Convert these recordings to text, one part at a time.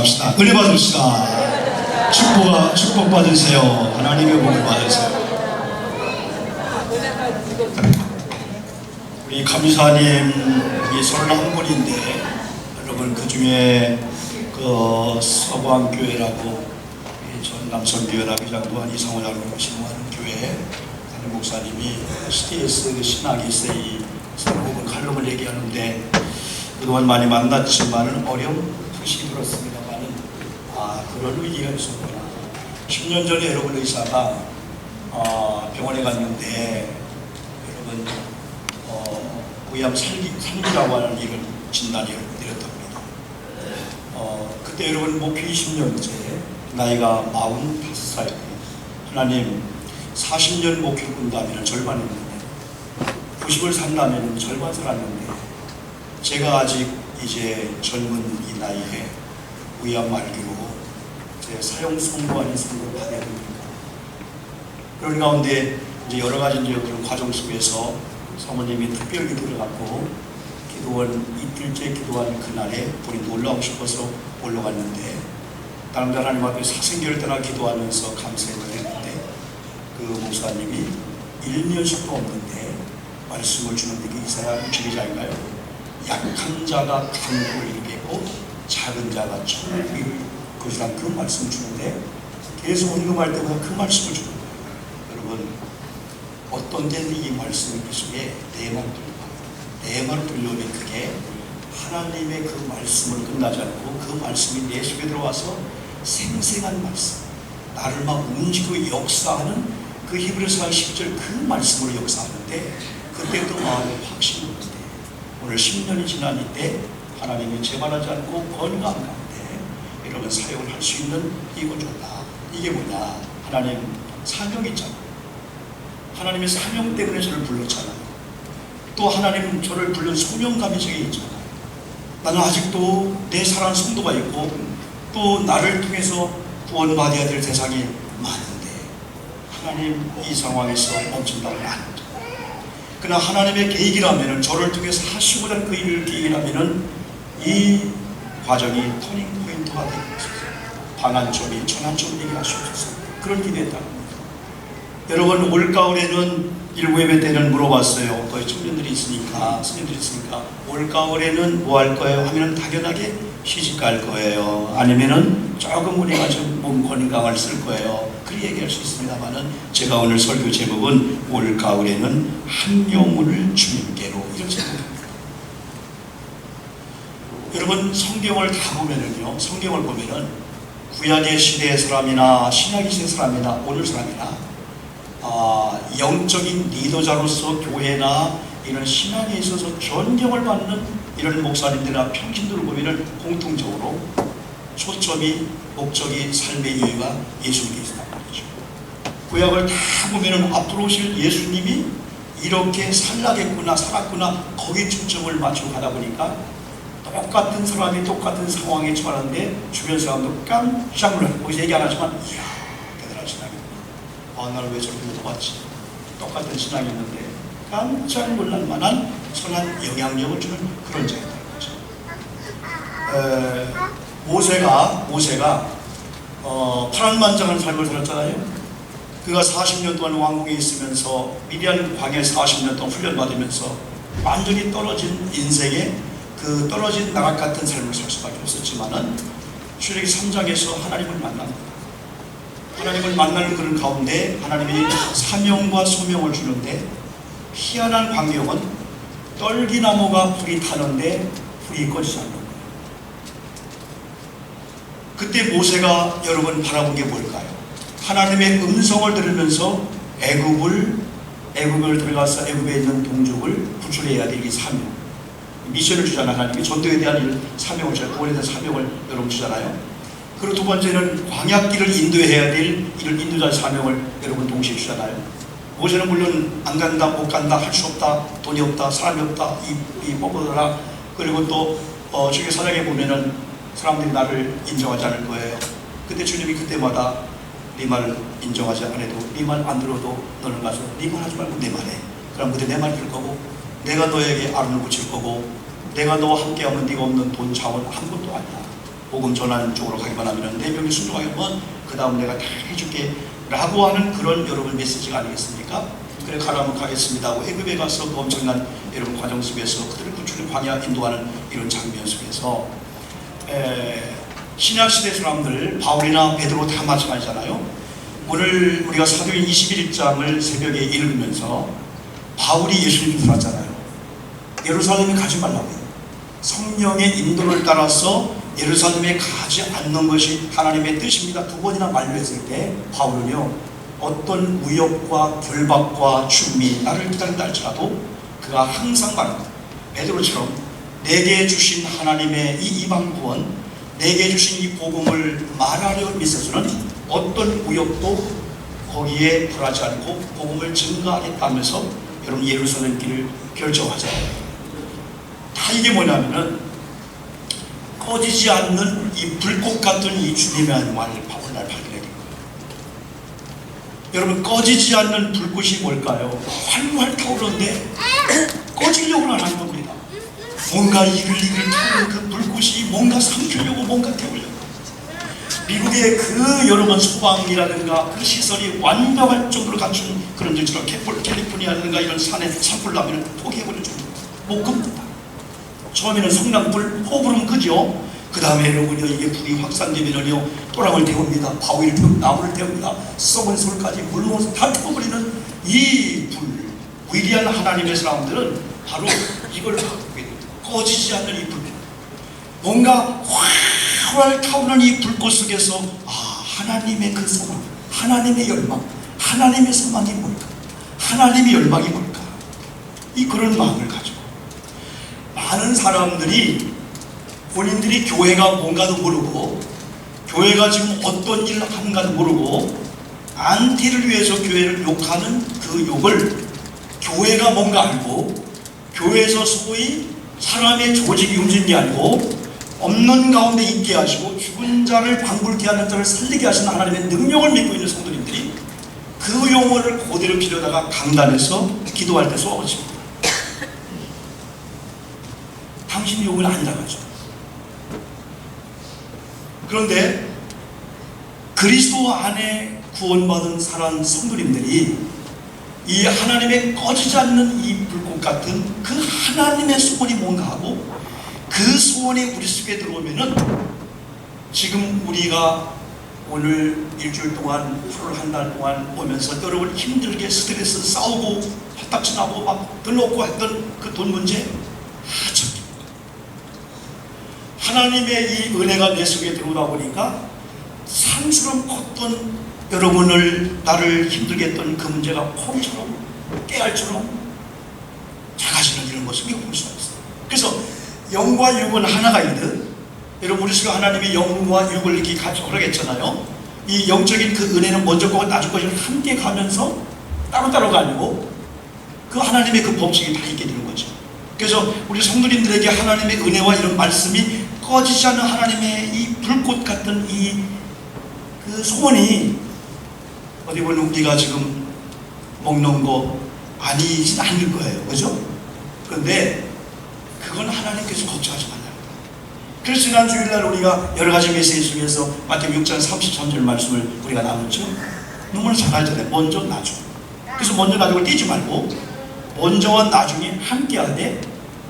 합시다. 은혜 받읍시다. 축복 받으세요. 하나님의 복을 받으세요. 우리 감사님이 31분인데 여러분 그 중에 그 서광교회라고 전남선교연합회장도 이상호 장로님 신고하는 교회 담임 목사님이 CTS 신학 에세이 혹은 칼럼을 얘기하는데 그동안 많이 만났지만 어렴풋이 들었습니다만은 그런 의지가 있었구나. 10년 전에 여러분 의사가 병원에 갔는데 여러분 위암 3기라고 하는 이런 진단이 내렸답니다. 그때 여러분 목표 20년째 나이가 45살. 하나님 40년 목표를 꾼다면 절반인데 90을 산다면 절반 살았는데 제가 아직 이제 젊은 이 나이에 위암 말기로 제 사형 선고 아닌 선고를 받아야 됩니다. 그런 가운데 이제 여러 가지 이제 그런 과정 속에서 사모님이 특별 기도를 갖고 기도원 이틀째 기도한 그날에 본인 놀라고 싶어서 올라갔는데 다른 하나님 앞에 사생결 때나 기도하면서 감사를 했는데 그 목사님이 1년씩도 없는데 말씀을 주는데 그 이사야 62장인가요? 약한 자가 강국을 이루겠고 작은 자가 천국을 이룰 것이라 그 말씀을 주는데 계속 언급할 때마다 그 말씀을 주는 거예요. 여러분 어떤 데는 이 말씀을 그 속에 내 말을 들려오면 그게 하나님의 그 말씀으로 끝나지 않고 그 말씀이 내 속에 들어와서 생생한 말씀, 나를 막 움직이고 역사하는 그 히브리서 10절 그 말씀으로 역사하는데 그때부터 마음에 확신이 오는데 오늘 10년이 지난 이때 하나님이 재발하지 않고 건강한 가운데 여러분 사역을 할 수 있는 이거 좋다. 이게 뭐냐? 하나님 사명이 있잖아요. 하나님의 사명 때문에 저를 불렀잖아요. 또 하나님 저를 부른 소명감이 저게 있잖아요. 나는 아직도 내 사랑하는 성도가 있고 또 나를 통해서 구원받아야 될 대상이 많은데 하나님 이 상황에서 멈춘다고 안 합니다. 그러나 하나님의 계획이라면 저를 통해서 하시고자 하는 그 일을 계획이라면 이 과정이 터닝 포인트가 되는 것입니다. 반환점이 전환점 되게 하시옵소서. 그런 기대했다는 겁니다. 여러분 올가을에는 일부 예배 때는 물어봤어요. 거의 청년들이 있으니까 스님들이 있으니까 올가을에는 뭐 할 거예요? 하면은 당연하게 시집 갈 거예요. 아니면은 조금 우리가 좀 몸 건강을 쓸 거예요. 그렇게 얘기할 수 있습니다만은 제가 오늘 설교 제목은 올가을에는 한 영혼을 주님께로 이런 제목입니다. 여러분 성경을 다 보면은요, 성경을 보면은 구약의 시대의 사람이나 신약의 시대의 사람이나 오늘 사람이나 영적인 리더자로서 교회나 이런 신앙에 있어서 존경을 받는 이런 목사님들이나 평신들을 보면은 공통적으로 초점이 목적이 삶의 이유가 예수님께 있다는 거죠. 구약을 다 보면은 앞으로 오실 예수님이 이렇게 살라겠구나 살았구나 거기에 초점을 맞추고 가다 보니까 똑같은 사람이 똑같은 상황에 처하는데 주변 사람도 깜짝 놀라요. 거기서 얘기 안 하지만 이야 대단한 신앙이구나. 나를 왜 저렇게 못봤지? 똑같은 신앙이 있는데 깜짝 놀랄 만한 선한 영향력을 주는 그런 자였다는 거죠. 모세가 파란만장한 삶을 살았잖아요. 그가 40년 동안 왕궁에 있으면서 미디안 광야에 40년 동안 훈련받으면서 완전히 떨어진 인생에 그 떨어진 나락 같은 삶을 살 수밖에 없었지만은 출애굽기 3장에서 하나님을 만납니다. 하나님을 만나는 그런 가운데 하나님이 사명과 소명을 주는데 희한한 광경은 떨기나무가 불이 타는데 불이 꺼지지 않는 거예요. 그때 모세가 여러분 바라본 게 뭘까요? 하나님의 음성을 들으면서 애굽을 들어가서 애굽에 있는 동족을 구출해야 될 이 사명, 미션을 주잖아요. 하나님이 전도에 대한 사명을 주잖아요. 구원에 대한 사명을 여러분 주잖아요. 그리고 두 번째는 광야길을 인도해야 될 이런 인도자의 사명을 여러분 동시에 주잖아요. 모세는 물론 안 간다, 못 간다, 할 수 없다, 돈이 없다, 사람이 없다, 이 뽑아라. 그리고 또 저기 사장에 보면은 사람들이 나를 인정하지 않을 거예요. 근데 주님이 그때마다 네 말 인정하지 않아도 네 말 안 들어도 너는 가서 네 말 하지 말고 내 말 해. 그럼 그때 내 말 들을 거고 내가 너에게 아론을 붙일 거고 내가 너와 함께하면 네가 없는 돈 자원 아무것도 아니야. 복음 전하는 쪽으로 가기만 하면 내 병에 순종하게 하면 그 다음 내가 다 해줄게 라고 하는 그런 여러분 메시지가 아니겠습니까? 그래 가라면 가겠습니다 하고 애굽에 가서 그 엄청난 여러분 과정 속에서 그들을 구출의 광야 인도하는 이런 장면 속에서 신약시대 사람들 바울이나 베드로 다 마찬가지잖아요. 오늘 우리가 사도행 21장을 새벽에 읽으면서 바울이 예수님을 들었잖아요. 예루살렘에 가지 말라고요. 성령의 인도를 따라서 예루살렘에 가지 않는 것이 하나님의 뜻입니다. 두 번이나 만류했을 때 바울은요 어떤 위협과 결박과 죽음이 나를 기다린다 할지라도 그가 항상 말합니다. 베드로처럼 내게 주신 하나님의 이 이방 구원, 내게 주신 이 복음을 말하려 있어서는 어떤 위협도 거기에 굴하지 않고 복음을 증거하겠다면서 여러분 예루살렘 길을 결정하잖아요. 다 이게 뭐냐면은 꺼지지 않는 이 불꽃 같은 이 주님의 말을 바울날 발견하게 됩니다. 여러분 꺼지지 않는 불꽃이 뭘까요? 활활 타오르는데 꺼지려고는 안 하는 겁니다. 뭔가 이글이글 타오르는 그 불꽃이 뭔가 삼키려고 뭔가 태우려고. 미국의 그 여러분 소방이라든가 그 시설이 완벽할 정도로 갖춘 그런 데처럼 캘리포니아라든가 이런 산에 산불 나면 포기해버릴 정도 못 겁니다. 처음에는 성난불, 호불은 그죠? 그 다음에 여러분요 이게 불이 확산되면요 또랑을 태웁니다. 바위를 태웁니다. 나무를 태웁니다. 썩은 솔까지 물론 다 태워버리는 이 불, 위대한 하나님의 사람들은 바로 이걸 꺼지지 않는 이 불, 뭔가 활활 타오르는 이 불꽃 속에서 하나님의 그 소망, 하나님의 열망, 하나님의 소망이 뭘까? 하나님의 열망이 뭘까? 이 그런 마음을 가지고 많은 사람들이 본인들이 교회가 뭔가도 모르고 교회가 지금 어떤 일을 하는가도 모르고 안티를 위해서 교회를 욕하는 그 욕을 교회가 뭔가 알고 교회에서 소위 사람의 조직이 움직이는 게 아니고 없는 가운데 있게 하시고 죽은 자를 방불케 하는 자를 살리게 하시는 하나님의 능력을 믿고 있는 성도님들이 그 용어를 그대로 빌려다가 강단에서 기도할 때 쏘아붙입니다. 당신 욕은 아니라고 하죠. 그런데 그리스도 안에 구원받은 사랑 성도님들이 이 하나님의 꺼지지 않는 이 불꽃 같은 그 하나님의 소원이 뭔가 하고 그 소원이 우리 속에 들어오면은 지금 우리가 오늘 일주일 동안 하루 한 달 동안 오면서 여러분 힘들게 스트레스 싸우고 화딱지나고 막 들러오고 했던 그 돈 문제 하나님의 이 은혜가 내 속에 들어오다 보니까 산처럼 컸던 여러분을 나를 힘들게 했던 그 문제가 콩처럼 깨알처럼 작아지는 이런 모습이 볼 수가 있어요. 그래서 영과 육은 하나가이듯 여러분 우리 속에 하나님이 영과 육을 이렇게 같이 허락했잖아요. 이 영적인 그 은혜는 먼저 거고 나중 거를 함께 가면서 따로따로가 아니고 그 하나님의 그 법칙이 다 있게 되는 거죠. 그래서 우리 성도님들에게 하나님의 은혜와 이런 말씀이 꺼지지 않는 하나님의 이 불꽃 같은 이 그 소원이 어디 보면 우리가 지금 먹는 거 아니진 않을 거예요. 그죠? 그런데 그건 하나님께서 걱정하지 말라고. 그래서 지난 주일날 우리가 여러 가지 메시지 중에서 마태복음 6장 33절 말씀을 우리가 나눴죠. 너무나 잘 알잖아요. 먼저 나중. 그래서 먼저 나중을 띄지 말고 먼저와 나중이 함께하되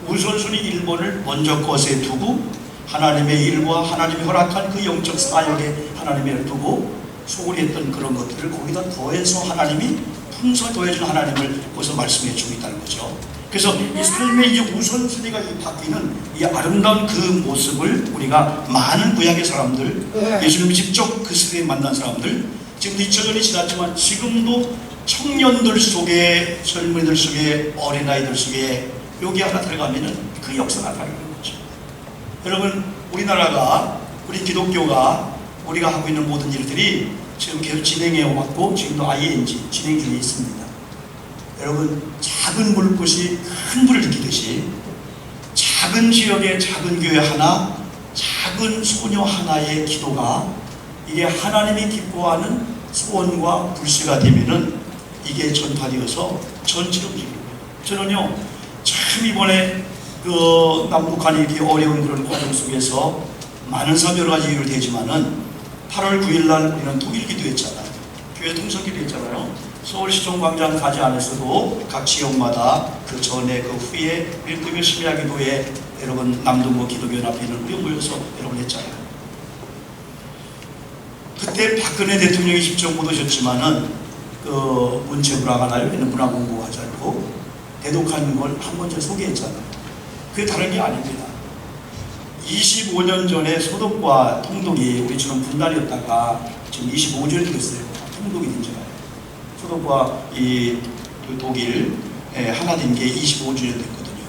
우선순위 1번을 먼저 것에 두고 하나님의 일과 하나님이 허락한 그 영적 사역에 하나님을 두고 소홀히 했던 그런 것들을 거기다 더해서 하나님이 풍서 더해준 하나님을 거기서 말씀해 주고 있다는 거죠. 그래서 이 삶의 이제 우선순위가 바뀌는 이 아름다운 그 모습을 우리가 많은 구약의 사람들, 예수님이 직접 그 시대에 만난 사람들, 지금도 2000년이 지났지만 지금도 청년들 속에, 젊은이들 속에, 어린아이들 속에 여기 하나 들어가면은 그 역사가 나타나는 거죠. 여러분, 우리나라가, 우리 기독교가 우리가 하고 있는 모든 일들이 지금 계속 진행해 왔고 지금도 ING 진행 중에 있습니다. 여러분, 작은 불꽃이 큰 불을 일으키듯이 작은 지역의 작은 교회 하나, 작은 소녀 하나의 기도가 이게 하나님이 기뻐하는 소원과 불씨가 되면은 이게 전파되어서 전체로 움직이는 거예요. 저는요, 참 이번에 그 남북한이 이렇게 어려운 그런 과정 속에서 많은 사람 여러 가지 이유를 대지만은 8월 9일 날 우리는 통일 기도했잖아요. 교회 통성 기도했잖아요. 서울시청 광장 가지 않았어도 각 지역마다 그 전에 그 후에 밀크교 심야 기도에 여러분 남동구 기도교 앞에 있는 우리 모여서 여러분 했잖아요. 그때 박근혜 대통령이 직접 못 오셨지만은 그 문체부라가 나요. 문화 공부하자고 대독한 걸 한 번째 소개했잖아요. 그게 다른 게 아닙니다. 25년 전에 소독과 통독이 우리처럼 분단이었다가 지금 25년이 됐어요. 통독이 된 지가. 소독과 이 독일 하나 된 게 25주년 됐거든요.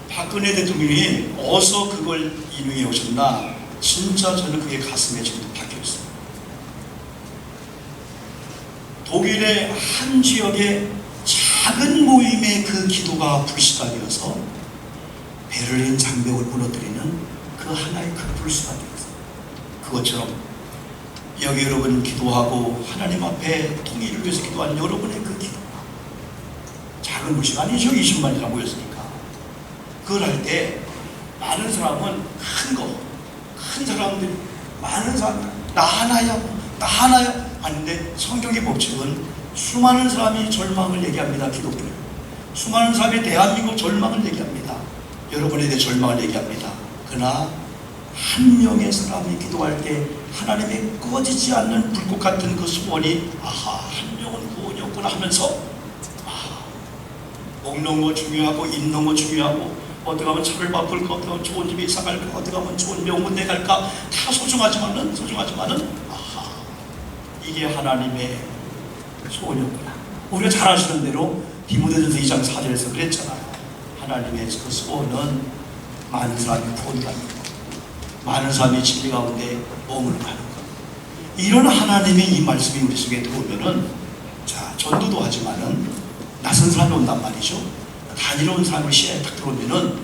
박근혜 대통령이 어디서 그걸 인용해 오셨나? 진짜 저는 그게 가슴에 지금 박혀있어요. 독일의 한 지역의 작은 모임의 그 기도가 불씨가 되어서 베를린 장벽을 무너뜨리는 그 하나의 큰 불씨가 되었어요. 그것처럼 여기 여러분 기도하고 하나님 앞에 통일을 위해서 기도하는 여러분의 그 기도, 작은 불씨가 아니죠. 20만이나 모였으니까. 그걸 할 때 많은 사람은 큰 사람들이 많은 사람 나 하나야 하는데 성경의 법칙은 수많은 사람이 절망을 얘기합니다. 기독교를 수많은 사람이 대한민국 절망을 얘기합니다. 여러분에 대해 절망을 얘기합니다. 그러나 한 명의 사람이 기도할 때 하나님의 꺼지지 않는 불꽃 같은 그 소원이 한 명은 구원이었구나 하면서 먹는 거 중요하고 입는 거 중요하고 어떻게 하면 차를 바꿀까, 어떻게 하면 좋은 집에 이사 갈까, 어떻게 하면 좋은 명문대 갈까 다 소중하지만은 이게 하나님의 소원이었구나. 우리가 잘 아시는 대로 디모데전서 2장 4절에서 그랬잖아요. 하나님의 그 소원은 많은 사람이 구원받는 것, 많은 사람이 진리 가운데 머무르는 것. 이런 하나님의 이 말씀이 우리 속에 들어오면은 전도도 하지만은 낯선 사람이 온단 말이죠. 다니러 사람을 시야에 딱 들어오면은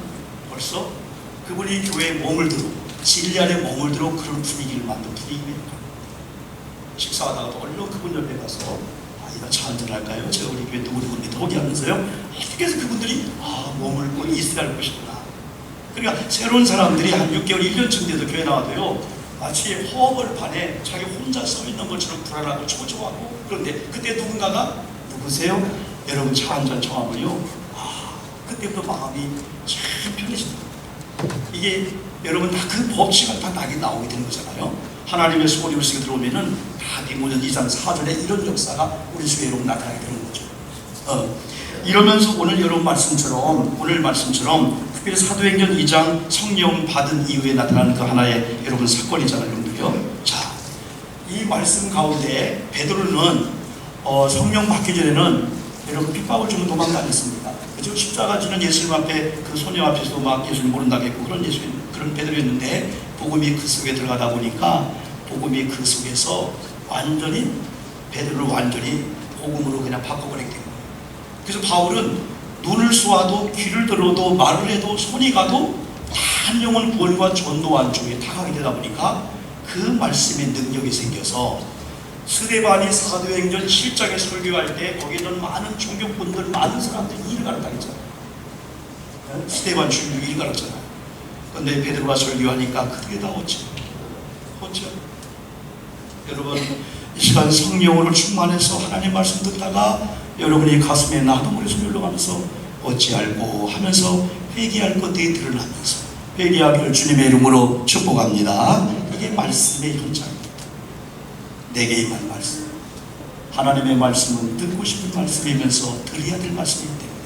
벌써 그분이 교회에 머물도록 진리 안에 머물도록 그런 분위기를 만든 분위기입니다. 식사하다가도 얼른 그분 옆에 가서 이거 차 한잔할까요? 제가 우리 교회 누구누구인데 거기 하면서요. 어떻게 해서 그분들이 머물고 있어야 할 것이구나. 그러니까 새로운 사람들이 한 6개월, 1년쯤 돼도 교회 나와도요. 마치 허벌 판에 자기 혼자 서 있는 것처럼 불안하고 초조하고 그런데 그때 누군가가 누구세요? 여러분 차 한잔 청하면요. 그때부터 마음이 참 편해집니다. 이게 여러분 다 그 법칙은 다 나오게 되는 거잖아요. 하나님의 소원이 우리 속에 들어오면은 다 디모데전서 2장 4절에 이런 역사가 우리 속에 여러분 나타나게 되는 거죠. 이러면서 오늘 말씀처럼 특별히 사도행전 2장 성령 받은 이후에 나타나는 그 하나의 여러분 사건이잖아요, 여러분들요. 자, 이 말씀 가운데 베드로는 성령 받기 전에는 여러분 핍박을 주면 도망다녔습니다. 그죠? 십자가 지는 예수님 앞에 그 소녀 앞에서도 막 예수님 모른다고 했고 그런 베드로였는데 복음이 그 속에 들어가다 보니까 복음이 그 속에서 베드로를 완전히 복음으로 그냥 바꿔버리게 된 거예요. 그래서 바울은 눈을 쏘아도 귀를 들어도 말을 해도 손이 가도 한 영혼 구원과 전도 안쪽에 다가게 되다 보니까 그 말씀의 능력이 생겨서 스데반이 사도행전 7장에 설교할 때 거기 있는 많은 종교꾼들 많은 사람들이 일을 가르쳤잖아요. 스데반 주님이 일을 가르쳤잖아요. 그런데 베드로가 설교하니까 그게 다 어찌 여러분 이 시간 성령으로 충만해서 하나님 말씀 듣다가 여러분이 가슴에 나도 머리에서 흘러가면서 어찌 알고 하면서 회개할 것들이 드러나면서 회개하기를 주님의 이름으로 축복합니다. 이게 말씀의 현장입니다. 내게 임한 말씀, 하나님의 말씀은 듣고 싶은 말씀이면서 들어야 될 말씀이기 때문에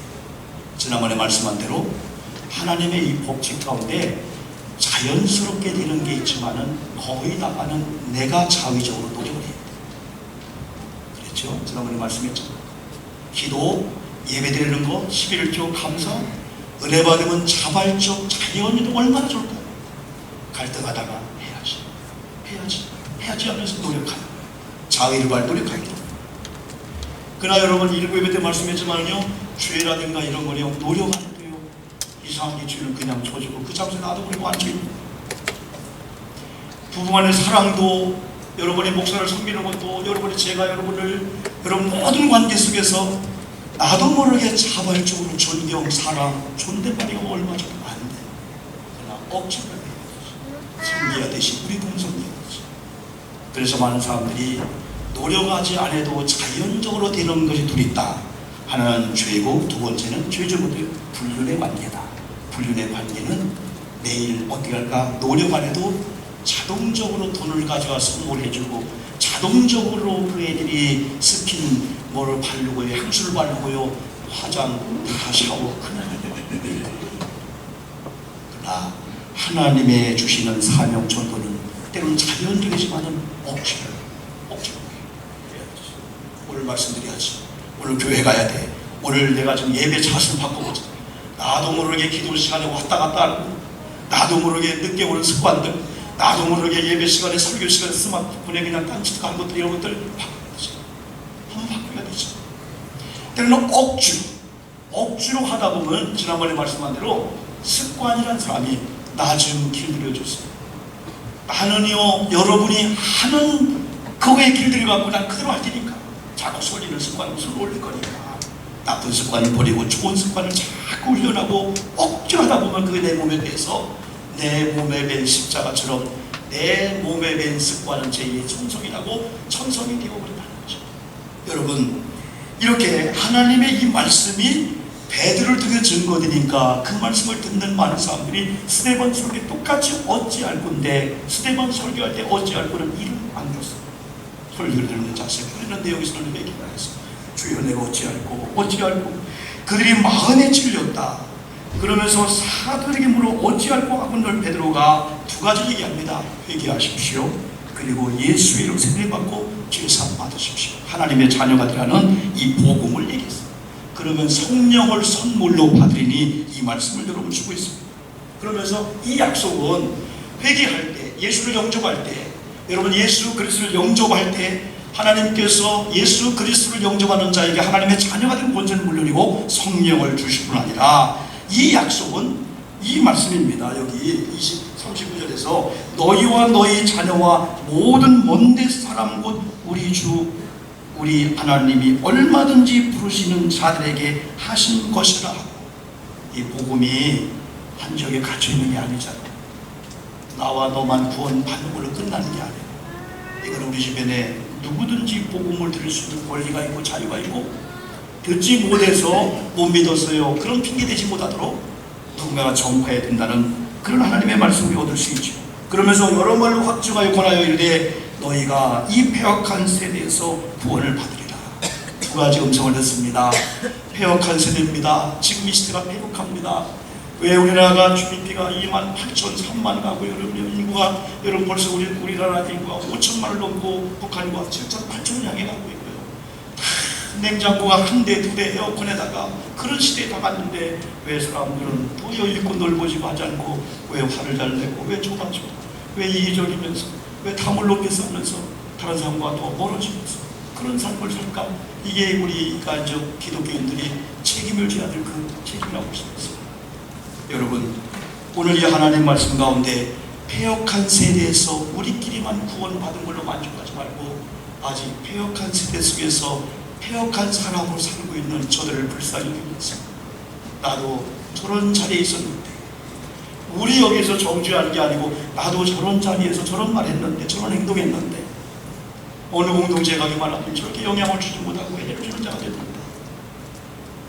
지난번에 말씀한 대로 하나님의 이 법칙 가운데 자연스럽게 되는 게 있지만은 거의 다가는 내가 자의적으로 노력을 해요. 그렇죠? 지난번에 말씀했죠. 기도, 예배 드리는 거, 11조 감사, 은혜 받으면 자발적 자연이 얼마나 좋을까요? 갈등하다가 해야지 하면서 노력하는 거예요. 자의를 발 노력하기 때문에. 그러나 여러분 일부 예배 때 말씀했지만요, 죄라든가 이런 거요 노력하는데요 이상하게 죄는 그냥 쳐지고 그 장소에 놔두고 완전히 부부간의 사랑도 여러분의 목사를 섬기는 것도 여러분의 제가 여러분 모든 관계 속에서 나도 모르게 자발적으로 존경, 사랑, 존댓말이 얼마 전에 안 돼. 그러나 억지로 해요. 상기하듯이 우리 동성이었지. 그래서 많은 사람들이 노력하지 않아도 자연적으로 되는 것이 둘 있다 하는 죄고, 두 번째는 죄적으로 불륜의 관계다. 불륜의 관계는 매일 어떻게 할까? 노력 안 해도 자동적으로 돈을 가져와 선물해주고, 자동적으로 그 애들이 스킨 뭐를 바르고요, 향수를 바르고요, 화장 다 샤워 그날. 그러나 하나님의 주시는 사명 전도는 때로는 자연적이지만은 억지로 오늘 말씀드려야지. 오늘 교회 가야 돼. 오늘 내가 지금 예배 자세를 바꿔보자. 나도 모르게 기도 시간에 왔다 갔다 하고, 나도 모르게 늦게 오는 습관들, 나도 모르게 예배 시간에 설교 시간에 스마트폰에 그냥 딴짓 하는 것들, 이런 것들 바꿔야지. 한번 바꿔야 되지. 때로는 억지로 하다 보면 지난번에 말씀한 대로 습관이란 사람이 나 좀 길들여줬어요. 나는요, 여러분이 하는 그거에 길들여갖고 난 그대로 할 테니까. 자꾸 sol리는 습관을 올릴 거니까. 나쁜 습관을 버리고 좋은 습관을 자꾸 훈련하고 억지로 하다 보면 그게 내 몸에 배서 내 몸에 밴 십자가처럼 내 몸에 밴 습관은 제2의 천성이라고 천성이 되어버린다는 거죠. 여러분, 이렇게 하나님의 이 말씀이 베드로를 통해 증거되니까 그 말씀을 듣는 많은 사람들이 스데반 설교에 똑같이 어찌할 건데, 스데반 설교할 때 어찌할 거는 이를 안 들었어요. 설교를 듣는 자세 그런데 여기서는 얘기가 했어. 주여 내가 어찌할꼬 그들이 마흔에 찔렸다. 그러면서 사도에게 물어 어찌할꼬 하고는 베드로가 두 가지 얘기합니다. 회개하십시오. 그리고 예수의 이름 세례받고 죄사함 받으십시오. 하나님의 자녀가 되라는 이 복음을 얘기했어요. 그러면 성령을 선물로 받으리니 이 말씀을 여러분 주고 있습니다. 그러면서 이 약속은 회개할 때, 예수를 영접할 때, 여러분 예수 그리스도를 영접할 때 하나님께서 예수 그리스도를 영접하는 자에게 하나님의 자녀가 된 본전은 물론이고 성령을 주실 뿐 아니라, 이 약속은 이 말씀입니다. 여기 39절에서 너희와 너희 자녀와 모든 먼데 사람 곧 우리 주 우리 하나님이 얼마든지 부르시는 자들에게 하신 것이라. 이 복음이 한 지역에 갇혀있는 게 아니잖아. 나와 너만 구원받는 걸로 끝나는 게 아니야. 이건 우리 주변에 누구든지 복음을 들을 수 있는 권리가 있고 자유가 있고, 듣지 못해서 못 믿었어요, 그런 핑계 대지 못하도록 누군가가 전파해야 된다는 그런 하나님의 말씀을 얻을 수 있죠. 그러면서 여러 말로 확증하여 권하여 이르되 너희가 이 패역한 세대에서 구원을 받으리라. 두 가지 음성을 듣습니다. 패역한 세대입니다. 지금 이 시대가 패역합니다. 왜 우리나라가 GDP가 2만 8천 3만 가고, 여러분 인구가 여러분 벌써 우리나라 인구가 5천만을 넘고 북한 인구가 7천 8천을 향해 가고 있고요. 냉장고가 한 대 두 대 에어컨에다가 그런 시대에 다 갔는데 왜 사람들은 더 여유있고 넓어지고 하지 않고 왜 화를 잘 내고 왜 좁아져, 왜 이기적이면서 왜 탐을 높게 쌓으면서 다른 사람과 더 멀어지면서 그런 삶을 살까? 이게 우리가 이제 기독교인들이 책임을 져야 될 그 책임이라고 할 수 있습니다. 여러분, 오늘 이 하나님 말씀 가운데 패역한 세대에서 우리끼리만 구원받은 걸로 만족하지 말고, 아직 패역한 세대 속에서 패역한 사람으로 살고 있는 저들을 불쌍히 여기면서 나도 저런 자리에 있었는데, 우리 여기서 정죄하는 게 아니고 나도 저런 자리에서 저런 말 했는데, 저런 행동했는데, 어느 공동체에 가기만 하면 저렇게 영향을 주지 못하고 해를 주는 자가 됩니다.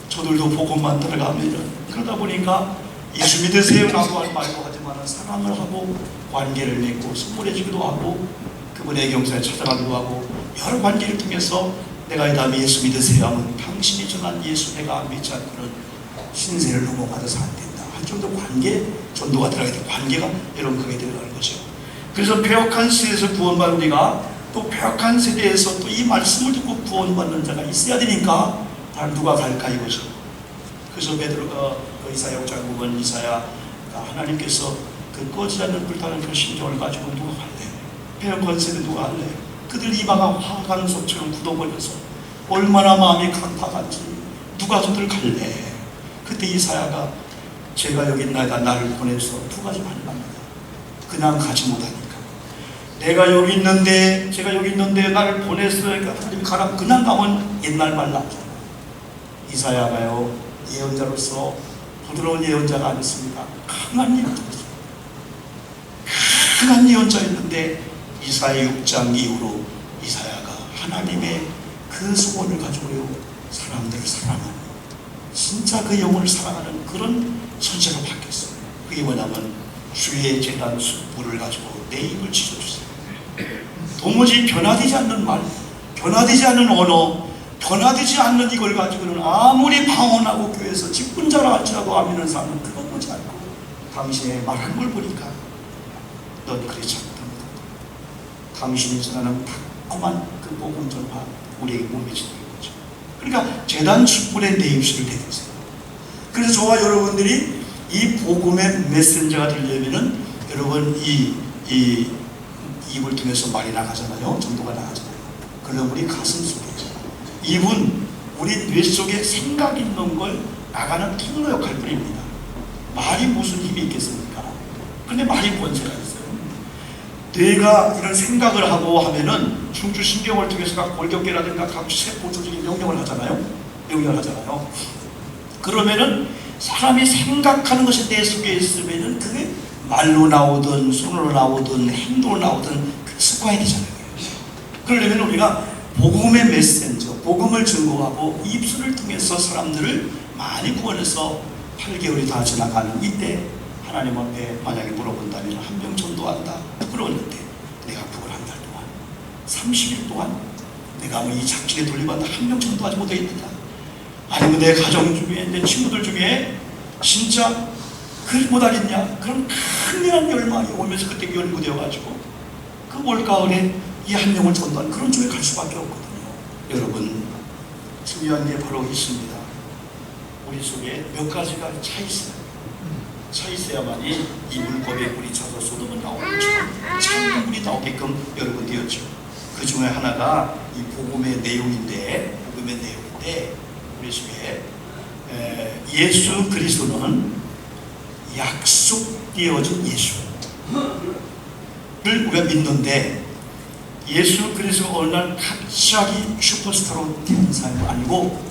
저들도 복음만 들어가면 그러다 보니까 예수 믿으세요 라고 할 말도 하지만 사랑을 하고 관계를 맺고 선물해주기도 하고 그분의 경사에 찾아가기도 하고 여러 관계를 통해서 내가 이 다음에 예수 믿으세요 하면 당신이 전한 예수 내가 안 믿지 않고는 신세를 넘어가서 안 된다. 한 정도 관계, 전도가 들어가야 돼. 관계가 여러분 그게 들어가는 거죠. 그래서 패역한 세대에서 구원받은 우리가 또 패역한 세대에서 또 이 말씀을 듣고 구원받는 자가 있어야 되니까 다른 누가 갈까 이거죠. 그래서 베드로가 그 이사야 5장 보면 이사야 하나님께서 그 꺼지지 않는 불타는 그 심정을 가지고 누가 갈래? 패역한 세대 누가 할래? 그들 이마가 화강석처럼 굳어버려서 얼마나 마음이 강팍한지 누가 저들 갈래? 그때 이사야가 제가 여기 있나이다 나를 보내서 두 가지 말합니다. 그냥 가지 못하니까 내가 여기 있는데 제가 여기 있는데 나를 보내서 하나님이 가라 그냥 가면 옛날 말 나잖아. 이사야가요 예언자로서 부드러운 예언자가 아니었습니다. 강한 예언자였습니다. 강한 예언자였는데 이사야 6장 이후로 이사야가 하나님의 그 소원을 가지고 사람들을 사랑하는, 진짜 그 영혼을 사랑하는 그런 선지자로 바뀌었어요. 그게 뭐냐면 주의 제단 숯불을 가지고 내 입을 지져주세요. 도무지 변화되지 않는 말, 변화되지 않는 언어, 변화되지 않는 이걸 가지고는 아무리 방언하고 교회에서 직분자라 할지라도 아멘을 사는 그거 보지 않고 당신의 말하는 걸 보니까 넌 그렇지 않답니다. 당신이 전하는 달콤한 그 복음 전파 우리에게 못 미치는 거죠. 그러니까 제단 숯불에 내 입술을 대드세요. 그래서 저와 여러분들이 이 복음의 메신저가 되려면은 여러분 이 입을 통해서 말이 나가잖아요. 전도가 나가잖아요. 그럼 우리 가슴 속에서 입은 우리 뇌 속에 생각 있는 걸 나가는 통로 역할 뿐입니다. 말이 무슨 힘이 있겠습니까? 근데 말이 권세가 있어요. 뇌가 이런 생각을 하고 하면은 중추신경을 통해서 각 골격계라든가 각 세포 조직이 명령을 하잖아요. 명령을 하잖아요. 그러면은 사람이 생각하는 것이 내 속에 있으면은 그게 말로 나오든 손으로 나오든 행동으로 나오든 그 습관이 되잖아요. 그러려면 우리가 복음의 메신저, 복음을 증거하고 입술을 통해서 사람들을 많이 구원해서 8개월이 다 지나가는 이때 하나님 앞에 만약에 물어본다면 한 명 전도한다. 부끄러웠는데 내가 9월 한 달 동안 30일 동안 내가 이 작진에 돌려받는다. 한 명 전도하지 못하겠다. 아니면 내 가정 중에 내 친구들 중에 진짜 그렇게 못하겠냐? 그럼 강렬한 열망이 오면서 그때 연구되어가지고 그 올가을에 이 한 명을 전도하는 그런 쪽에 갈 수밖에 없거든요. 여러분 중요한 게 바로 있습니다. 우리 속에 몇 가지가 차 있어요. 차 있어야만이 이 물법에 물이 차서 소돔은 나오는 것처럼 찬 물이 나오게끔 여러분 되었죠. 그 중에 하나가 이 복음의 내용인데 우리 속에 예수 그리스도는 약속되어진 예수를 우리가 믿는데 예수 그리스도가 어느 날 갑자기 슈퍼스타로 된 사람이 아니고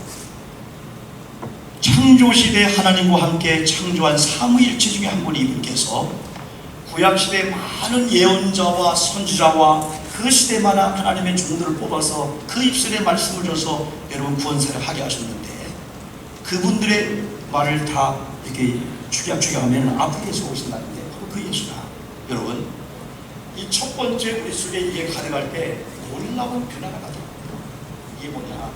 창조시대 하나님과 함께 창조한 삼위일체 중에 한 분이 이분께서 구약시대 많은 예언자와 선지자와 그 시대마다 하나님의 종들을 뽑아서 그 입술에 말씀을 줘서 여러분 구원사를 하게 하셨는데 그분들의 말을 다 이렇게 축약하면 아프리카에서 오신다는데 바로 그 예수가 여러분 이 첫 번째 우리 속에 이게 가득할 때 놀라운 변화가 나타납니다. 이게 뭐냐?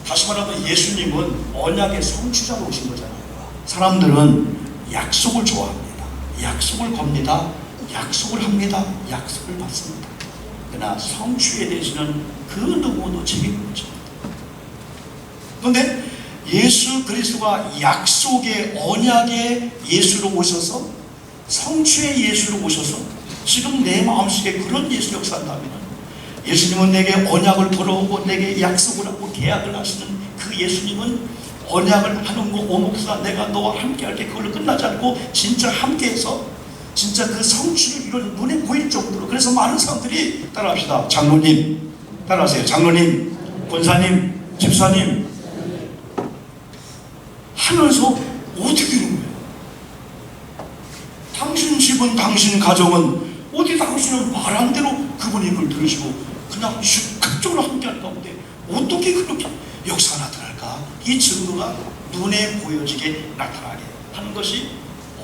다시 말하면 예수님은 언약의 성취자로 오신 거잖아요. 사람들은 약속을 좋아합니다. 약속을 겁니다. 약속을 합니다. 약속을 받습니다. 그러나 성취에 대해서는 그 누구도 책임을 못 집니다. 그런데 예수 그리스도가 약속의 언약의 예수로 오셔서 성취의 예수로 오셔서 지금 내 마음속에 그런 예수 역사한다면 예수님은 내게 언약을 걸어오고 내게 약속을 하고 계약을 하시는 그 예수님은 언약을 하는 거 오목사 내가 너와 함께 할 때 그걸로 끝나지 않고 진짜 함께해서 진짜 그 성취를 이런 눈에 보일 정도로 그래서 많은 사람들이 따라합시다. 장로님 따라하세요. 장로님, 권사님, 집사님 하면서 어떻게 이런 거예요? 당신 집은 당신 가정은 어디 당신은 말한 대로 그분이 그걸 들으시고 그냥 즉각적으로 함께할 가운데 어떻게 그렇게 역사가 나타날까? 이 증거가 눈에 보여지게 나타나게 하는 것이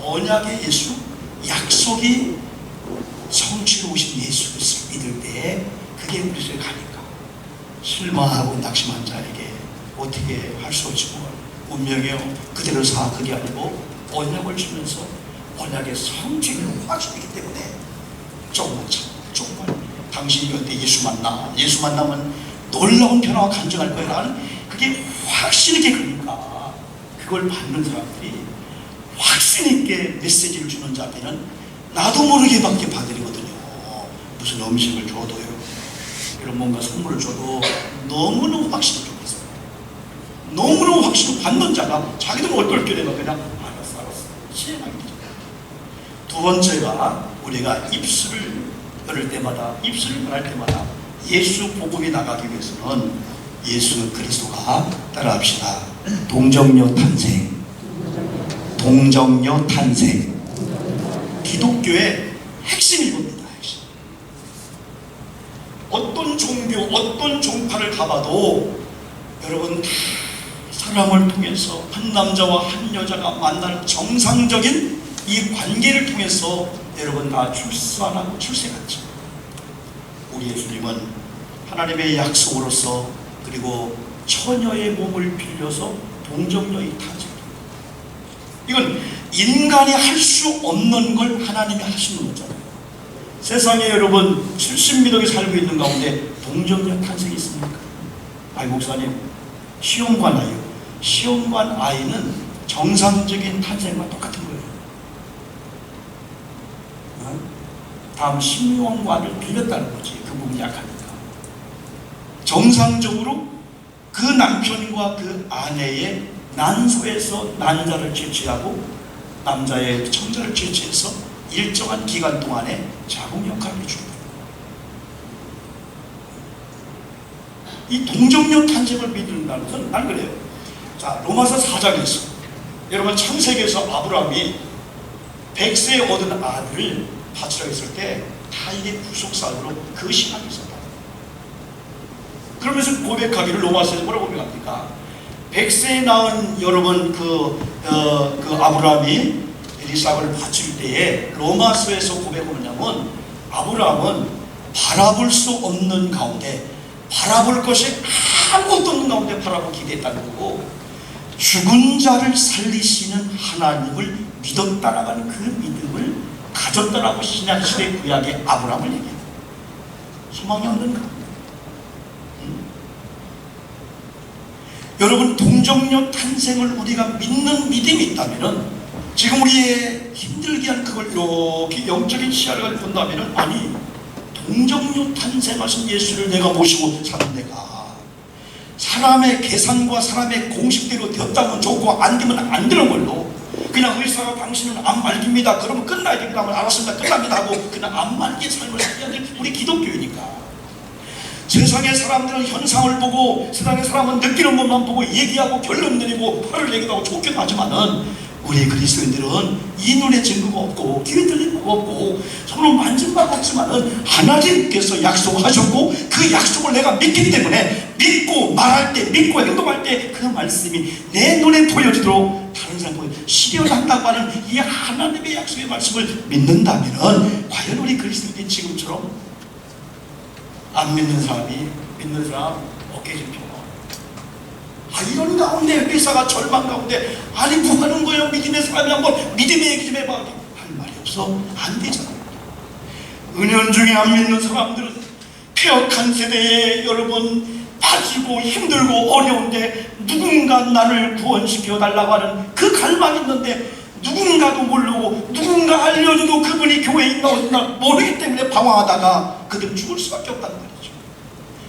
언약의 예수, 약속이 성취로 오신 예수를 믿을 때 그게 우리 속에 가니까 실망하고 낙심한 자에게 어떻게 할 수 없지 뭐 운명이요 그대로 사 그게 아니고 언약을 주면서 언약의 성취를 확신이기 때문에 조금만 참 조금만 당신이 그때 예수 만나면 놀라운 변화가 간증할 거야 라는 그게 확신 있게 그러니까 그걸 받는 사람들이 확신 있게 메시지를 주는 자들은 나도 모르게 밖에 받으리거든요. 무슨 음식을 줘도 이런 뭔가 선물을 줘도 너무너무 확신을 주고 있어요. 너무너무 확신을 받는 자가 자기도 어떨게 되면 그냥 알았어 시행하게 되죠. 두 번째가 우리가 입술을 열을 때마다 입술을 말할 때마다 예수 복음이 나가기 위해서는 예수 그리스도가 따라합시다. 동정녀 탄생. 기독교에 핵심이 이겁니다. 핵심. 어떤 종교, 어떤 종파를 가봐도 여러분 다 사랑을 통해서 한 남자와 한 여자가 만나는 정상적인 이 관계를 통해서 여러분 다 출산하고 출생했죠. 우리 예수님은 하나님의 약속으로서 그리고 처녀의 몸을 빌려서 동정녀의 탄생. 이건 인간이 할 수 없는 걸 하나님이 하시는 거잖아요. 세상에 여러분 70미덕이 살고 있는 가운데 동정녀 탄생이 있습니까? 아이 목사님, 시험관 아이요. 시험관 아이는 정상적인 탄생과 똑같은 거예요. 다음 심용관을 빌렸다는 거지. 그 부분이 약하니까. 정상적으로 그 남편과 그 아내의 난소에서 난자를 채취하고 남자의 청자를 채취해서 일정한 기간 동안에 자궁 역할을 해줍니다. 이 동정녀 탄생을 믿는다는 것은 난 그래요. 자, 로마서 4장에서 여러분 창세기에서 아브라함이 100세에 얻은 아들을 바치라고 했을 때 타인의 구속사유로 그 신앙이 있었다. 그러면서 고백하기를 로마서에서 뭐라고 고백합니까? 100세에 낳은 여러분 그 아브라함이 엘리사를 바칠 때에 로마서에서 고백하냐면 아브라함은 바라볼 수 없는 가운데 바라볼 것이 아무것도 없는 가운데 바라보고 기대했다는 거고 죽은 자를 살리시는 하나님을 믿었다라는 그 믿음을 가졌다라고 신약시대 구약의 아브라함을 얘기해요. 소망이 없는 가운데. 여러분 동정녀 탄생을 우리가 믿는 믿음이 있다면 지금 우리의 힘들게 한 그걸 이렇게 영적인 시야를 가지고 본다면 아니 동정녀 탄생하신 예수를 내가 모시고 사는 내가 사람의 계산과 사람의 공식대로 되었다면 좋고 안 되면 안 되는 걸로 그냥 의사가 당신은 안 말깁니다 그러면 끝나야 됩니다 하면 알았습니다 끝납니다 하고 그냥 안 말기의 삶을 살아야 될 우리 기독교이니까 세상의 사람들은 현상을 보고 세상의 사람은 느끼는 것만 보고 얘기하고 결론 내리고 화를 내기도 하고 좋게 하지만은 우리 그리스도인들은 이 눈에 증거가 없고 귀에 들린 바가 없고 손으로 만진 바가 없지만은 하나님께서 약속하셨고 그 약속을 내가 믿기 때문에 믿고 말할 때 믿고 행동할 때 그 말씀이 내 눈에 보여지도록 다른 사람을 실현한다고 하는 이 하나님의 약속의 말씀을 믿는다면은 과연 우리 그리스도인들이 지금처럼 안 믿는 사람이 믿는 사람 어깨 좀 펴고 이런 가운데 회사가 절망 가운데 아니 뭐 하는 거예요 믿음의 사람이 한번 믿음의 얘기 좀 해봐 할 말이 없어 안 되잖아요. 은연중에 안 믿는 사람들은 폐역한 세대에 여러분 빠지고 힘들고 어려운데 누군가 나를 구원시켜 달라고 하는 그 갈망이 있는데 누군가도 모르고 누군가 알려줘도 그분이 교회에 있나 없나 모르기 때문에 방황하다가 그들 죽을 수밖에 없다는 말이죠.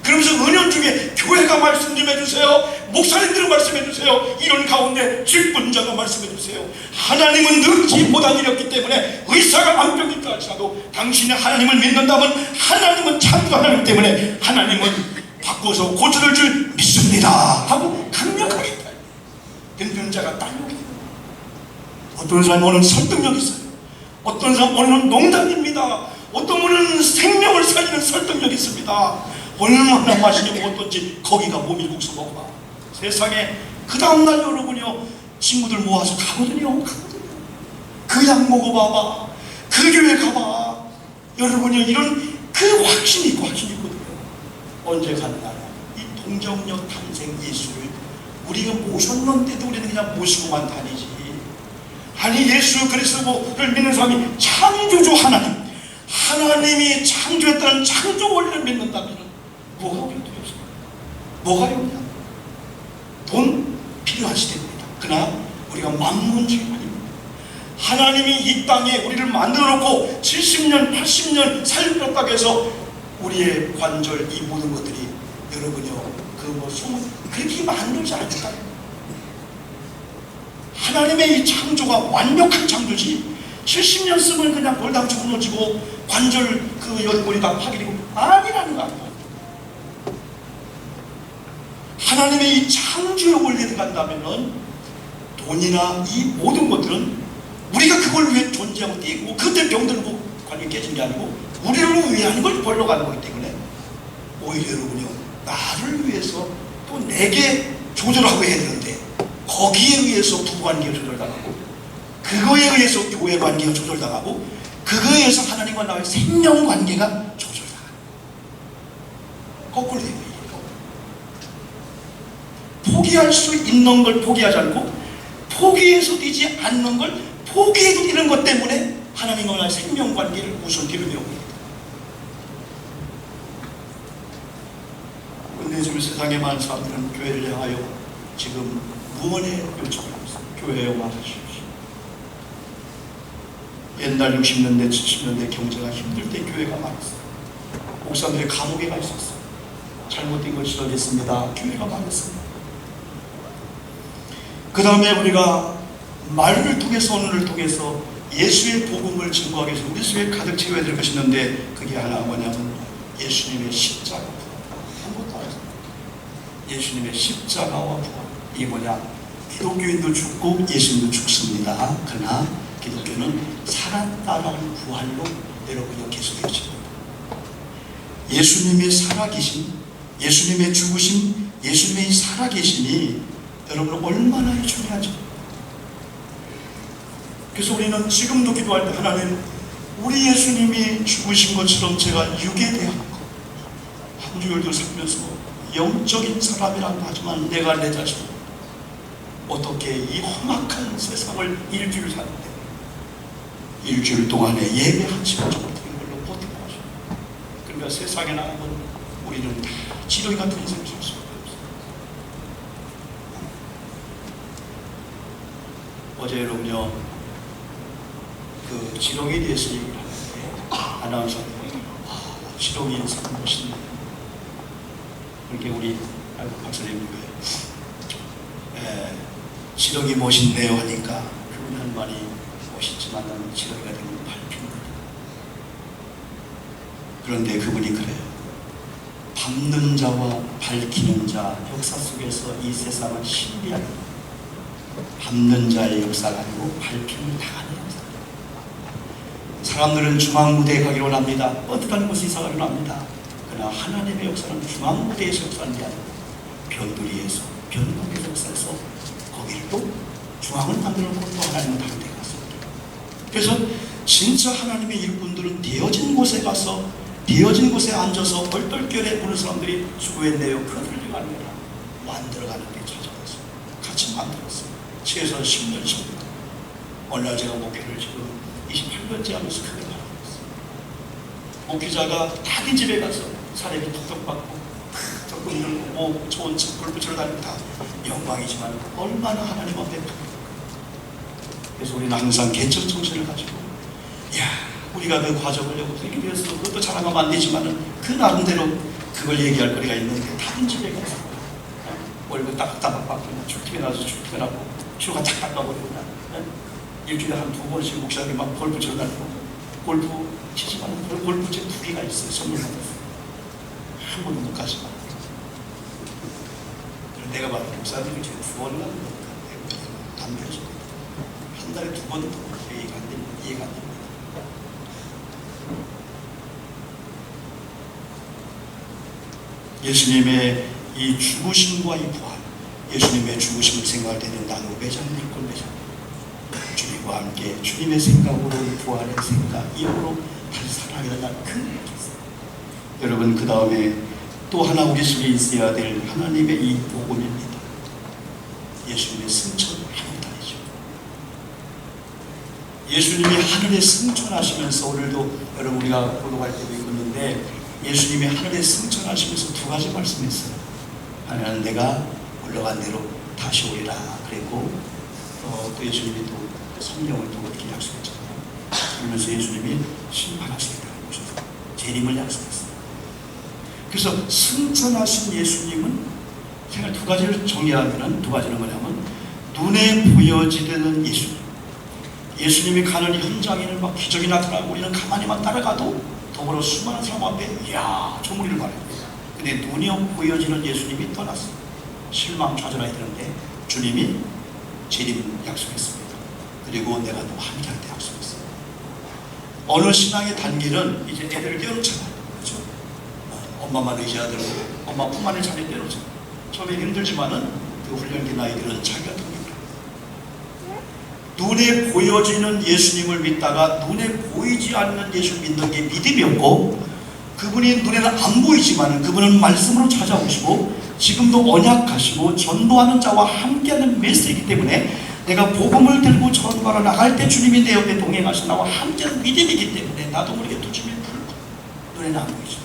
그러면서 은연중에 교회가 말씀 좀 해주세요 목사님들은 말씀해주세요 이런 가운데 직분자가 말씀해주세요. 하나님은 늙지 못한 일이었기 때문에 의사가 안 병일까 할지라도 당신이 하나님을 믿는다면 하나님은 참도 하나님 때문에 하나님은 바꿔서 고쳐줄 줄 믿습니다 하고 강력하게 있다. 변변자가 딸려요. 어떤 사람은 오늘 설득력 있어요. 어떤 사람은 오늘은 농담입니다. 어떤 분은 생명을 살리는 설득력이 있습니다. 얼마나 맛있게 먹었던지 거기가 모밀국수 먹어봐. 세상에 그 다음날 여러분이요 친구들 모아서 가거든요. 그 약 먹어봐봐. 그 교회 가봐. 여러분이요 이런 그 확신이 있고 확신이 있거든요. 언제 가느냐 이 동정녀 탄생 예수를 우리가 모셨는데도 우리는 그냥 모시고만 다니지. 아니 예수 그리스도를 믿는 사람이 창조주 하나님 하나님이 창조했다는 창조 원리를 믿는다면 뭐가 어렵겠어요? 뭐가 어렵냐? 돈 필요한 시대입니다. 그러나 우리가 만문주의 아닙니다. 하나님이 이 땅에 우리를 만들어 놓고 70년 80년 살렸다고 해서 우리의 관절 이 모든 것들이 여러분이요 그 뭐 소문 그렇게 만들지 않을까요? 하나님의 이 창조가 완벽한 창조지 70년 쓰면 그냥 골다공증 무너지고 관절 그 연골이 다 파괴되고 아니라는 거 아니에요. 하나님의 이 창조의 원리를 간다면은 돈이나 이 모든 것들은 우리가 그걸 위해 존재하고 뛰고 그때 병들고 관계 깨진 게 아니고 우리를 위한 걸 벌러 가는 거기 때문에 오히려 여러분이요, 나를 위해서 또 내게 조절하고 해야 되는데 거기에 의해서 부부관계가 조절당하고 그거에 의해서 교회 관계가 조절당하고 그거에 의해서 하나님과 나의 생명관계가 조절당하는 거꾸로 되고 포기할 수 있는 걸 포기하지 않고 포기해서 되지 않는 걸 포기해도 되는 것 때문에 하나님과 나의 생명관계를 우선기로 배우고 있다. 그런데 지금 세상의 많은 사람들은 교회를 향하여 지금 무언의 요청을 하고 있습니다. 교회에 와주십시오. 옛날 60년대 70년대 경제가 힘들 때 교회가 많았어요. 목사들의 감옥에 가 있었어요. 잘못된 걸 지적했습니다. 교회가 많았습니다. 그 다음에 우리가 말을 통해서 언어를 통해서 예수의 복음을 증거하기 위해서 우리 속에 가득 채워야 될 것이 있는데 그게 하나가 뭐냐면 예수님의 십자가 부활. 아무것도 안 했어요. 예수님의 십자가와 부활. 이게 뭐냐? 기독교인도 죽고 예수님도 죽습니다. 그러나 기독교는 살았다라는 부활로 여러분이 계속해집니다. 예수님의 살아계심, 예수님의 죽으심, 예수님의 살아계심이 여러분 얼마나 중요하죠. 그래서 우리는 지금도 기도할 때 하나님, 우리 예수님이 죽으신 것처럼 제가 육에 대한 것, 한 주일도 살면서 영적인 사람이라고 하지만 내가 내 자신 어떻게 이 험악한 세상을 일주일 사는데 일주일 동안에 예배 한 시간 정도 되는 걸로 버티고 하죠. 그러니까 세상에 나가면 우리는 다 지렁이 같은 인생을 살 수밖에 없어요. 어제 여러분요, 그 지렁이에 대해서 얘기를 하는데 아나운서가 지렁이 인생 멋있네. 그렇게 우리 박사님 지렁이 멋있네요 하니까 그분이 한 말이 멋있지만 나는 지렁이가 되면 밟힙니다. 그런데 그분이 그래요. 밟는 자와 밝히는 자 역사 속에서 이 세상은 신비합니다. 밟는 자의 역사가 아니고 밟힘을 당하는 역사. 사람들은 중앙무대에 가기로 합니다. 어떠한 곳에 이사 가기로 합니다. 그러나 하나님의 역사는 중앙무대에서 역사하는 게 아니고 변두리에서 변방에서 역사해서 거기를 또 중앙을 만들어 놓고 또 하나님은 다른 데 갔습니다. 그래서 진짜 하나님의 일꾼들은 되어진 곳에 가서 되어진 곳에 앉아서 얼떨결에 보는 사람들이 수고했네요. 그런 소리가 아니라 만들어가는 게 찾아왔어요. 같이 만들었어요. 최소 10년씩입니다. 어느 날 제가 목회를 지금 28년째 하면서 크게 바라봤어요. 목회자가 다른 집에 가서 사례비 톡톡 받고 조금 늘고 뭐 좋은 집을 붙여 다닙니다. 영광이지만 얼마나 하나님 앞에 그래서 우리는 항상 개척 정신을 가지고 우리가 그 과정을 여러분에게 위해서 그것도 자랑하면 안 되지만 그 나름대로 그걸 얘기할 거리가 있는데 다른 집에 가서 월급 따박따박 받고 출퇴근 나서 출퇴근하고 휴가 탁 닦아버리고 일주일에 한 2번씩 목사님이 막 골프 치러 다니고 골프 치지만 골프채 2개가 있어요. 선물 받았어요. 한 번도 못 가지만 내가 봐도 목사님이 지금 2번 가는 거니까 안 되죠. 한 달에 2번도 이해가 안 됩니다. 이해가 안 됩니다. 예수님의 이 죽으심과 이 부활, 예수님의 죽으심을 생각할 때는 나도 매장일 걸 매장. 주님과 함께 주님의 생각으로 부활의 생각, 이으로 다시 살아나가는 큰 일이 있어요. 여러분 그 다음에 또 하나 우리 속에 있어야 될 하나님의 이 복음입니다. 예수님의 승천 아무것도 아니죠. 예수님이 하늘에 승천하시면서 오늘도 여러분 우리가 고독할 때도 있는데 예수님이 하늘에 승천하시면서 2가지 말씀했어요. 하나는 내가 올라간 대로 다시 오리라 그랬고 또 예수님이 또 성령을 또 이렇게 약속했잖아요. 그러면서 예수님이 심판하시겠다고 하셔서 재림을 약속했어요. 그래서 승천하신 예수님은 제가 2가지를 정리하면 2가지는 뭐냐면 눈에 보여지는 예수님. 예수님이 가는 현장에는 막 기적이 나타나고 우리는 가만히만 따라가도 더불어 수많은 사람 앞에 이야 조물이를 말합니다. 근데 눈이 보여지는 예수님이 떠났어요. 실망 좌절해야 되는데 주님이 재림 약속했습니다. 그리고 내가 또 함께할 때 약속했어요. 어느 신앙의 단계는 이제 애들을 떼어놓잖아요. 그렇죠? 엄마만 의지하더라도 엄마 품 안에 자리 떼어놓잖아요. 처음에 힘들지만은 그 훈련기 아이들은 자기가 돕니다. 눈에 보여지는 예수님을 믿다가 눈에 보이지 않는 예수 믿는 게 믿음이었고, 그분이 눈에는 안 보이지만 그분은 말씀으로 찾아오시고 지금도 언약하시고 전도하는 자와 함께하는 메시지이기 때문에 내가 복음을 들고 전도하러 나갈 때 주님이 내 옆에 동행하셔 나와 함께하는 믿음이기 때문에 나도 모르게 또 주님이 부르고 눈에는 안 보이죠.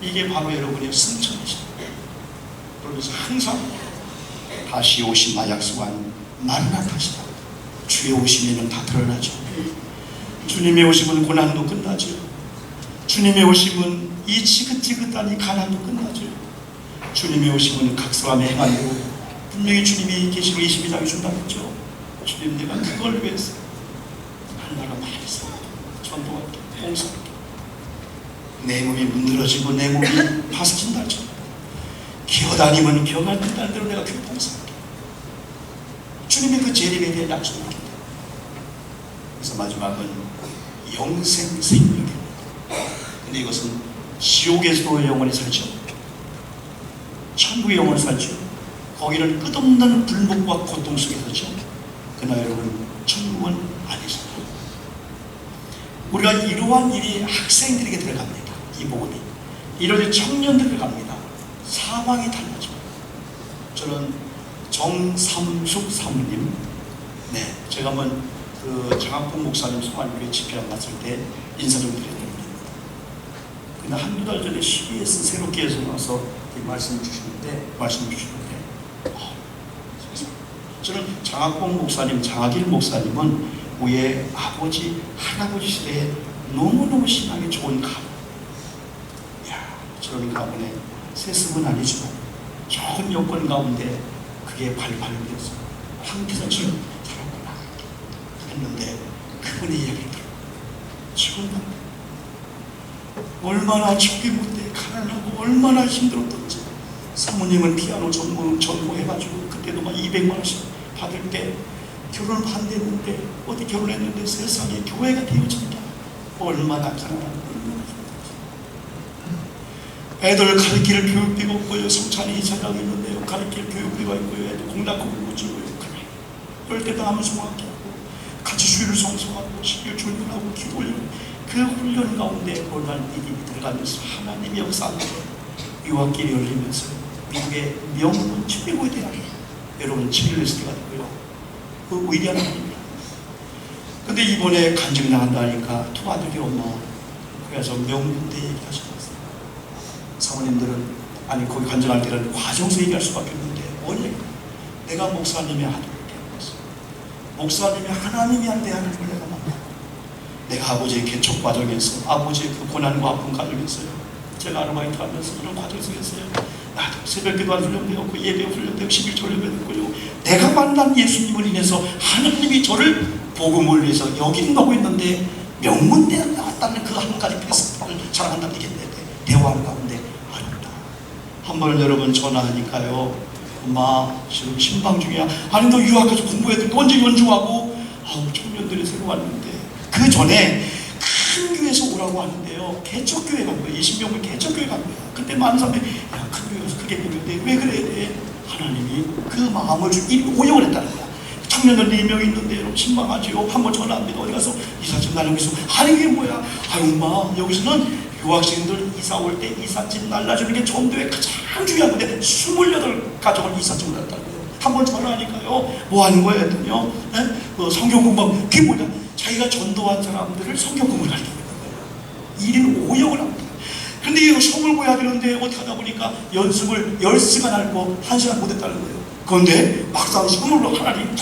이게 바로 여러분의 승천이죠. 그러면서 항상 다시 오신 약속한 마라나타시다. 주의 오심에는 다 드러나죠. 주님의 오심은 고난도 끝나죠. 주님의 오심은 이 지긋지긋한 이 가난도 끝나죠. 주님의 오심은 각성함에 행하고 분명히 주님이 계시고 22장에 준다고 했죠. 주님 내가 그걸 위해서 하나가 많이 써 전도할게, 봉사할게. 내 몸이 문드러지고 내 몸이 파스친다 할지 기어다니면 기어갈 때는 대로 내가 그 봉사할게. 주님의 그 재림에 대한 약속입니다. 그래서 마지막은 영생 생명입니다. 근데 이것은 지옥에서도 영원히 살죠. 천국의 영원히 살죠. 거기는 끝없는 불목과 고통 속에서죠. 그러나 여러분 천국은 아니죠. 우리가 이러한 일이 학생들에게 들어갑니다. 이 복음이 이러한 청년들에게 갑니다. 사망이 달라져. 저는 정삼숙 사모님, 제가 한번 그 장학봉 목사님 성안교회 집회를 갔을 때 인사 좀 드렸습니다. 근데 한두 달 전에 CBS 새롭게에서 나와서 말씀을 주시는데 저는 장학봉 목사님, 장학일 목사님은 우리의 아버지, 할아버지 시대에 너무너무 신앙이 좋은 가문. 저런 가문에 세습은 아니지만 좋은 여건 가운데 그게 발발되어서 황태자처럼 살았구나 했는데 그분의 이야기를 들어 죽은다. 얼마나 적이 못돼 가난하고 얼마나 힘들었던지. 사모님은 피아노 전공해가지고 그때도 막 200만 원씩 받을 때 결혼 반대했는데 어디 결혼했는데 세상에 교회가 되어진다. 얼마나 가난하고 애들 가르칠 교육비가 없고요. 성찬이 이사장이 있는데요. 가르칠 교육비가 있고요. 애들 공락국을 못 주고요. 그럴 때도 하면서 하고 같이 주일을 성성하고 11일 조율하고 기도 올리고 그 훈련 가운데 올바른 믿음이 들어가면서 하나님의 역사하는 유학길이 열리면서 미국의 명문 최고의 대학이 여러분 칠레스트가 되고요. 그 위대한 분입니다. 근데 이번에 간증 나간다 하니까 두 아들이 엄마 그래서 명문대 얘기하셨어요. 사모님들은 아니 거기 간증할 때는 과정서 얘기할 수밖에 없는데 원래 내가 목사님의 아들을 깨웠어. 목사님이 하나님이 한 대안을 내가 만나고 내가 아버지의 개척 과정에서 아버지의 그 고난과 아픔 과정에서요. 제가 아르바이트 하면서 이런 과정 속에서요. 나도 새벽기도 훈련되었고 예배 훈련되고 11조 훈련되었고요. 내가 만난 예수님을 인해서 하나님이 저를 복음을 위해서 여긴다고 했는데 명문대학 나왔다는 그 한 가지 패스를 자랑한다는 얘기인데 대화하는 가운데 아니다. 한 번 여러분 전화하니까요. 엄마 지금 신방 중이야. 아니 너 유학 가서 공부해도 언제 연주하고 청년들이 새로 왔는데 그 전에 큰 교회에서 오라고 하는데요. 개척교회 간 거예요. 20명을 개척교회 간 거예요. 그때 많은 사람들이 야, 큰 교회에서 크게 보는데 왜 그래야 돼? 하나님이 그 마음을 오역을 했다는 거야. 청년들 4명 있는데 여러분 신방하지요. 한번 전화합니다. 어디 가서 이사집 날리고 있어. 아니 이게 뭐야? 아유 엄마 여기서는 유학생들 이사 올 때 이삿짐 날라주는 게 전도에 가장 중요한 건데 28가족을 이삿짐을 날렸다는 거예요. 한번 전화하니까요. 뭐 하는 거예요? 했더니요. 성경 공부하고 그게 뭐냐? 자기가 전도한 사람들을 성경 공부를 가르치는 거예요. 1인 5역을 합니다. 근데 이거 시험을 보야 되는데 어떻게 하다 보니까 연습을 10시간 하고 1시간 못했다는 거예요. 그런데 막상 시험으로 하나님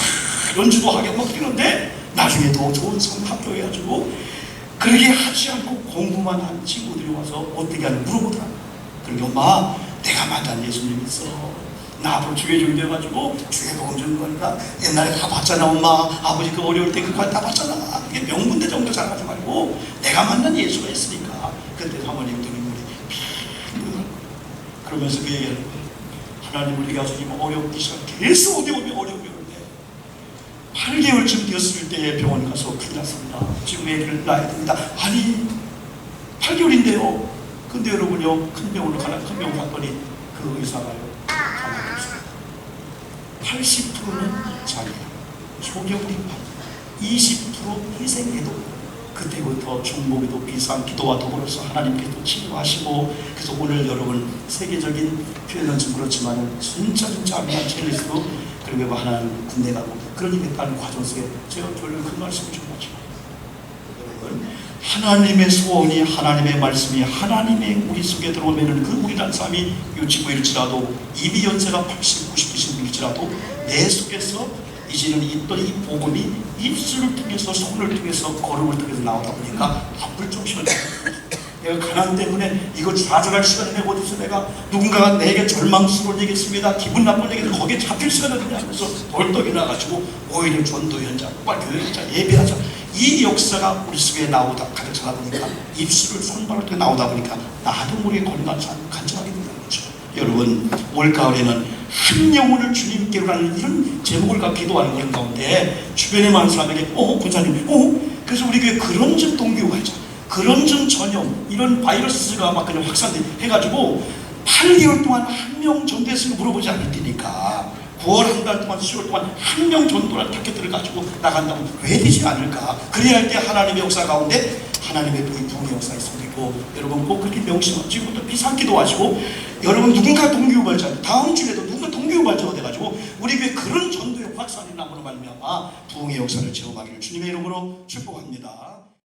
연주도 하게 막 뛰는데 나중에 더 좋은 성 합격해가지고 그렇게 하지 않고 공부만 한 친구들이 와서 어떻게 하는지 물어보더라. 그러니까 엄마 내가 만난 예수님 있어. 나 앞으로 주계종이 돼가지고 주계복음 주는 거니까 옛날에 다 봤잖아 엄마. 아버지 그 어려울 때 그거 다 봤잖아. 이게 명문대 정도 잘하지 말고 내가 만난 예수가 있으니까. 그때 사모님들이 우리 그러면서 그 얘기하는 거예요. 하나님 우리가 지금 어렵기 시작해. 계속 어려움이 어려운데 8개월쯤 되었을 때 병원 가서 큰일 났습니다. 지금 애기를 낳아야 됩니다. 아니 8개월인데요. 근데 여러분요, 큰 병원으로 큰 병원 갔더니 그 의사가요, 가만히 없습니다. 80%는 자기야, 소경림만, 20% 희생해도 그때부터 중보기도 비상 기도와 더불어서 하나님께서 치유하시고, 그래서 오늘 여러분 세계적인 표현은 좀 그렇지만 진짜 아미한 첼리스도 그리고 하나님 군대 가고 그런 일에 따른 과정 속에 제가 결론 그 말씀을 좀 하죠. 여러분, 하나님의 소원이, 하나님의 말씀이 하나님의 우리 속에 들어오면은 그 우리란 삶이 유치부일지라도 이미 연세가 80, 90이신 분일지라도 내 속에서 이제는 있던 이 복음이 입술을 통해서, 손을 통해서, 걸음을 통해서 나오다 보니까 앞을 좀 쉬어져요. 내가 가난 때문에 이거 좌절할 시간이 내가 어디서, 내가 누군가가 내게 절망스러운 얘기했습니다, 기분 나쁜 얘기를 거기에 잡힐 시간이 없냐 하면서 벌떡이 나가지고 오히려 전도 현장, 빨리 교회자 예배하자, 이 역사가 우리 속에 나오다 가득 차다 보니까 입술을, 손발을 통해 나오다 보니까 나도 모르게 건강한 삶을 간증하게 된다는 거죠. 여러분, 올가을에는 한 영혼을 주님께로라는 이런 제목을 기도하는 그런 가운데 주변에 많은 사람에게 군사님, 그래서 우리 교회 그런 점 동교하자, 그런 점 전염, 이런 바이러스가 막 그냥 확산돼 해가지고 8개월 동안 한 명 전도했으면 물어보지 않을 테니까 9월 한 달 동안, 10월 동안 한 명 전도라는 타겟들을 가지고 나간다면 왜 되지 않을까? 그래야 할 때 하나님의 역사 가운데 하나님의 부흥의 역사가 있고, 여러분 꼭 그렇게 명심하고 지금부터 비상기도 하시고, 여러분 누군가 동기유발자, 다음 주에도 누군가 동기유발자가 돼가지고 우리 교회 그런 전도의 확산이 남으로 말미암아 부흥의 역사를 체험하기를 주님의 이름으로 축복합니다.